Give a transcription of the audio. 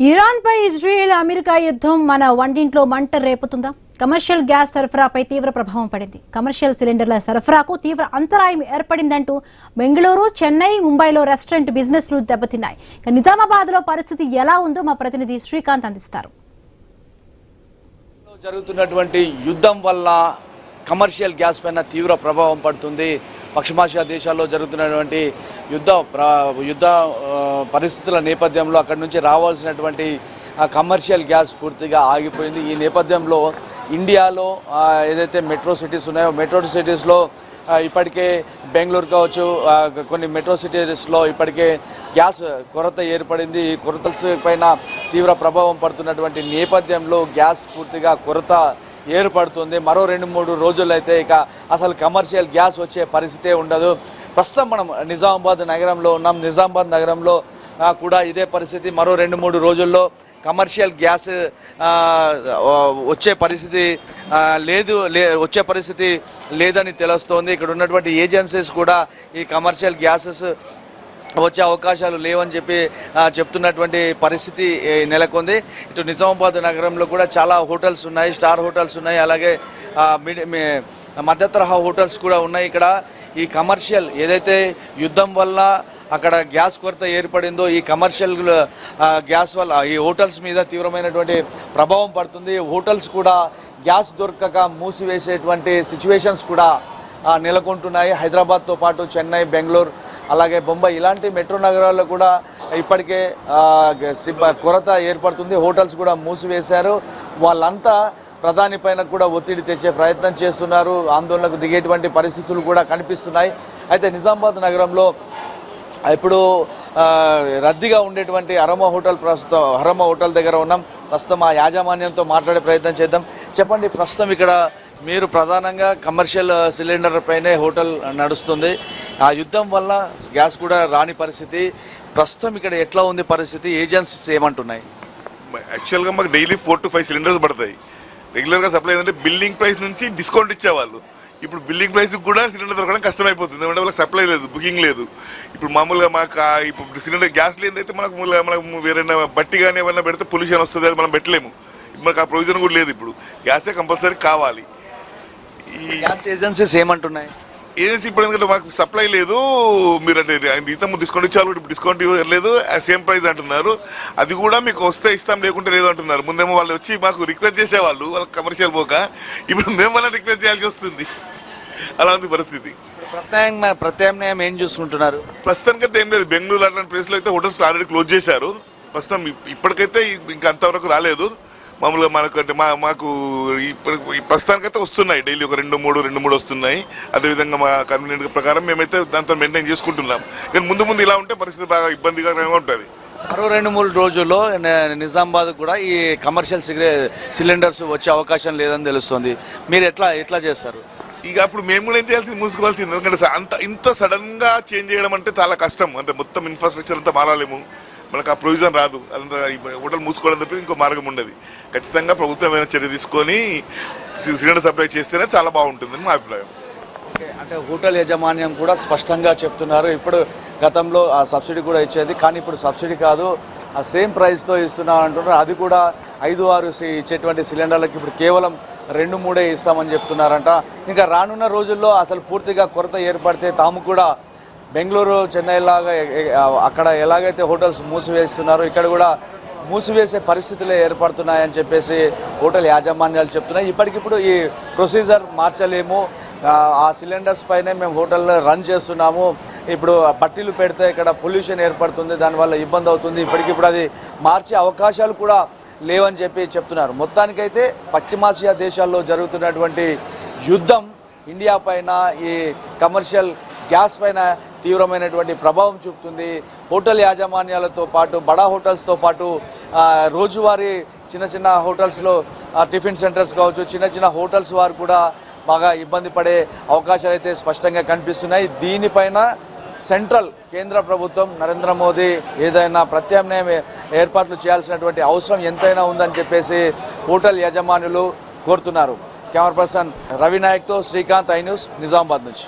Iran పై Israel America యుద్ధం మన వంటింట్లో మంట రేపుతుందా? కమర్షియల్ గ్యాస్ సరఫరాపై తీవ్ర ప్రభావం పడింది. కమర్షియల్ సిలిండర్ల సరఫరాకు తీవ్ర అంతరాయం ఏర్పడిందంటూ బెంగళూరు, చెన్నై, ముంబైలో రెస్టారెంట్ బిజినెస్లు దెబ్బతిన్నాయి. నిజామాబాద్ లో పరిస్థితి ఎలా ఉందో మా ప్రతినిధి శ్రీకాంత్ అందిస్తారు. జరుగుతున్నటువంటి యుద్ధం వల్ల కమర్షియల్ గ్యాస్ పైన తీవ్ర ప్రభావం పడుతుంది. పశ్చిమాసియా దేశాల్లో జరుగుతున్నటువంటి యుద్ధ పరిస్థితుల నేపథ్యంలో అక్కడి నుంచి రావాల్సినటువంటి కమర్షియల్ గ్యాస్ పూర్తిగా ఆగిపోయింది. ఈ నేపథ్యంలో ఇండియాలో ఏదైతే మెట్రో సిటీస్ ఉన్నాయో మెట్రో సిటీస్లో ఇప్పటికే బెంగళూరు కావచ్చు, కొన్ని మెట్రో సిటీస్లో ఇప్పటికే గ్యాస్ కొరత ఏర్పడింది. ఈ కొరత పైన తీవ్ర ప్రభావం పడుతున్నటువంటి నేపథ్యంలో గ్యాస్ పూర్తిగా కొరత ఏర్పడుతుంది. మరో 2-3 రోజులు అయితే ఇక అసలు కమర్షియల్ గ్యాస్ వచ్చే పరిస్థితే ఉండదు. ప్రస్తుతం మనం నిజామాబాద్ నగరంలో ఉన్నాం. నిజామాబాద్ నగరంలో కూడా ఇదే పరిస్థితి. మరో 2-3 రోజుల్లో కమర్షియల్ గ్యాస్ వచ్చే పరిస్థితి లేదని తెలుస్తోంది. ఇక్కడ ఉన్నటువంటి ఏజెన్సీస్ కూడా ఈ కమర్షియల్ గ్యాసెస్ వచ్చే అవకాశాలు లేవని చెప్తున్నటువంటి పరిస్థితి నెలకొంది. ఇటు నిజామాబాద్ నగరంలో కూడా చాలా హోటల్స్ ఉన్నాయి, స్టార్ హోటల్స్ ఉన్నాయి, అలాగే మధ్య తరహా హోటల్స్ కూడా ఉన్నాయి. ఇక్కడ ఈ కమర్షియల్ ఏదైతే యుద్ధం వల్ల అక్కడ గ్యాస్ కొరత ఏర్పడిందో ఈ కమర్షియల్ గ్యాస్ వల్ల ఈ హోటల్స్ మీద తీవ్రమైనటువంటి ప్రభావం పడుతుంది. హోటల్స్ కూడా గ్యాస్ దొరకక మూసివేసేటువంటి సిచ్యువేషన్స్ కూడా నెలకొంటున్నాయి. హైదరాబాద్తో పాటు చెన్నై, బెంగళూరు, అలాగే బొంబాయి ఇలాంటి మెట్రో నగరాల్లో కూడా ఇప్పటికే కొరత ఏర్పడుతుంది. హోటల్స్ కూడా మూసివేశారు. వాళ్ళంతా ప్రధాని పైన కూడా ఒత్తిడి తెచ్చే ప్రయత్నం చేస్తున్నారు. ఆందోళనకు దిగేటువంటి పరిస్థితులు కూడా కనిపిస్తున్నాయి. అయితే నిజామాబాద్ నగరంలో ఇప్పుడు రద్దీగా ఉండేటువంటి అరోమా హోటల్ దగ్గర ఉన్నాం. ప్రస్తుతం ఆ యాజమాన్యంతో మాట్లాడే ప్రయత్నం చేద్దాం. చెప్పండి, ప్రస్తుతం ఇక్కడ మీరు ప్రధానంగా కమర్షియల్ సిలిండర్ పైనే హోటల్ నడుస్తుంది. ఆ యుద్ధం వల్ల గ్యాస్ కూడా రాని పరిస్థితి. ప్రస్తుతం ఇక్కడ ఎట్లా ఉంది పరిస్థితి? ఏజెన్సీస్ ఏమంటున్నాయి? యాక్చువల్గా మాకు డైలీ 4 to 5 సిలిండర్స్ పడతాయి. రెగ్యులర్గా సప్లై ఏంటంటే బిల్డింగ్ ప్రైస్ నుంచి డిస్కౌంట్ ఇచ్చేవాళ్ళు. ఇప్పుడు బిల్డింగ్ ప్రైస్ కూడా సిలిండర్ దొరకడం కష్టమైపోతుంది. ఎందుకంటే వాళ్ళకి సప్లై లేదు, బుకింగ్ లేదు. ఇప్పుడు మామూలుగా మాకు ఇప్పుడు సిలిండర్ గ్యాస్ లేదైతే మనకు వేరే బట్టి కానీ ఏమైనా పెడితే పొల్యూషన్ వస్తుంది, అది మనం పెట్టలేము. మనకు ఆ ప్రొవిజన్ కూడా లేదు. ఇప్పుడు గ్యాసే కంపల్సరీ కావాలి. ఈ గ్యాస్ ఏజెన్సీస్ ఏమంటున్నాయి? ఏజెన్సీ ఇప్పుడు ఎందుకంటే మాకు సప్లై లేదు, మీరు అంటే ఇంత డిస్కౌంట్ ఇచ్చారు, ఇప్పుడు డిస్కౌంట్ ఇవ్వలేదు, సేమ్ ప్రైస్ అంటున్నారు. అది కూడా మీకు వస్తే ఇస్తాం, లేకుంటే లేదు అంటున్నారు. ముందేమో వాళ్ళు వచ్చి మాకు రిక్వెస్ట్ చేసేవాళ్ళు, వాళ్ళకి కమర్షియల్ పోక. ఇప్పుడు మేము వాళ్ళని రిక్వెస్ట్ చేయాల్సి వస్తుంది. అలా ఉంది పరిస్థితి. ప్రత్యామ్నాయం ఏం చూసుకుంటున్నారు? ప్రస్తుతానికైతే ఏం లేదు. బెంగళూరు అలాంటి ప్లేస్లో అయితే హోటల్స్ ఆల్రెడీ క్లోజ్ చేశారు. ప్రస్తుతం ఇప్పటికైతే ఇంకా అంతవరకు రాలేదు. మామూలుగా మాకు ఇప్పుడు ప్రస్తుతానికైతే వస్తున్నాయి. డైలీ ఒక 2-3 వస్తున్నాయి. అదేవిధంగా మా కన్వీనియంట్ ప్రకారం మేమైతే దాంతో మెయింటైన్ చేసుకుంటున్నాం. కానీ ముందు ఇలా ఉంటే పరిస్థితి బాగా ఇబ్బందికరంగా ఉంటుంది. మరో 2-3 రోజుల్లో నిజామాబాద్ కూడా ఈ కమర్షియల్ సిలిండర్స్ వచ్చే అవకాశం లేదని తెలుస్తుంది. మీరు ఎట్లా చేస్తారు? ఇక అప్పుడు మేము కూడా ఏం చేయాల్సింది, మూసుకోవాల్సింది. ఎందుకంటే ఇంత సడన్ గా చేంజ్ చేయడం అంటే చాలా కష్టం. అంటే మొత్తం ఇన్ఫ్రాస్ట్రక్చర్ అంతా మారాలేము, మనకు ఆ ప్రొవిజన్ రాదు. అదంతా హోటల్ మూసుకోవడం తప్ప ఇంకో మార్గం ఉండదు. ఖచ్చితంగా ప్రభుత్వం ఏమైనా చర్య తీసుకొని సిలిండర్ సప్లై చేస్తేనే చాలా బాగుంటుందని మా అభిప్రాయం. అంటే హోటల్ యాజమాన్యం కూడా స్పష్టంగా చెప్తున్నారు, ఇప్పుడు గతంలో ఆ సబ్సిడీ కూడా ఇచ్చేది, కానీ ఇప్పుడు సబ్సిడీ కాదు, ఆ సేమ్ ప్రైస్తో ఇస్తున్నాం అంటున్నారు. అది కూడా 5-6 ఇచ్చేటువంటి సిలిండర్లకు ఇప్పుడు కేవలం 2-3 ఇస్తామని చెప్తున్నారంట. ఇంకా రానున్న రోజుల్లో అసలు పూర్తిగా కొరత ఏర్పడితే తాము కూడా బెంగళూరు, చెన్నై లాగా అక్కడ ఎలాగైతే హోటల్స్ మూసివేస్తున్నారో ఇక్కడ కూడా మూసివేసే పరిస్థితులే ఏర్పడుతున్నాయని చెప్పేసి హోటల్ యాజమాన్యాలు చెప్తున్నాయి. ఇప్పటికిప్పుడు ఈ ప్రొసీజర్ మార్చలేము, ఆ సిలిండర్స్ పైనే మేము హోటల్ రన్ చేస్తున్నాము, ఇప్పుడు బట్టీలు పెడితే ఇక్కడ పొల్యూషన్ ఏర్పడుతుంది, దానివల్ల ఇబ్బంది అవుతుంది, ఇప్పటికిప్పుడు అది మార్చే అవకాశాలు కూడా లేవని చెప్తున్నారు. మొత్తానికైతే పశ్చిమాసియా దేశాల్లో జరుగుతున్నటువంటి యుద్ధం ఇండియా పైన, ఈ కమర్షియల్ గ్యాస్ పైన తీవ్రమైనటువంటి ప్రభావం చూపుతుంది. హోటల్ యాజమాన్యాలతో పాటు బడా హోటల్స్తో పాటు రోజువారీ చిన్న హోటల్స్లో టిఫిన్ సెంటర్స్ కావచ్చు, చిన్న హోటల్స్ వారు కూడా బాగా ఇబ్బంది పడే అవకాశాలు అయితే స్పష్టంగా కనిపిస్తున్నాయి. దీనిపైన కేంద్ర ప్రభుత్వం నరేంద్ర మోదీ ఏదైనా ప్రత్యామ్నాయం ఏర్పాట్లు చేయాల్సినటువంటి అవసరం ఎంతైనా ఉందని చెప్పేసి హోటల్ యాజమాన్యులు కోరుతున్నారు. కెమెరా పర్సన్ రవి నాయక్తో శ్రీకాంత్, ఐ న్యూస్, నిజామాబాద్ నుంచి.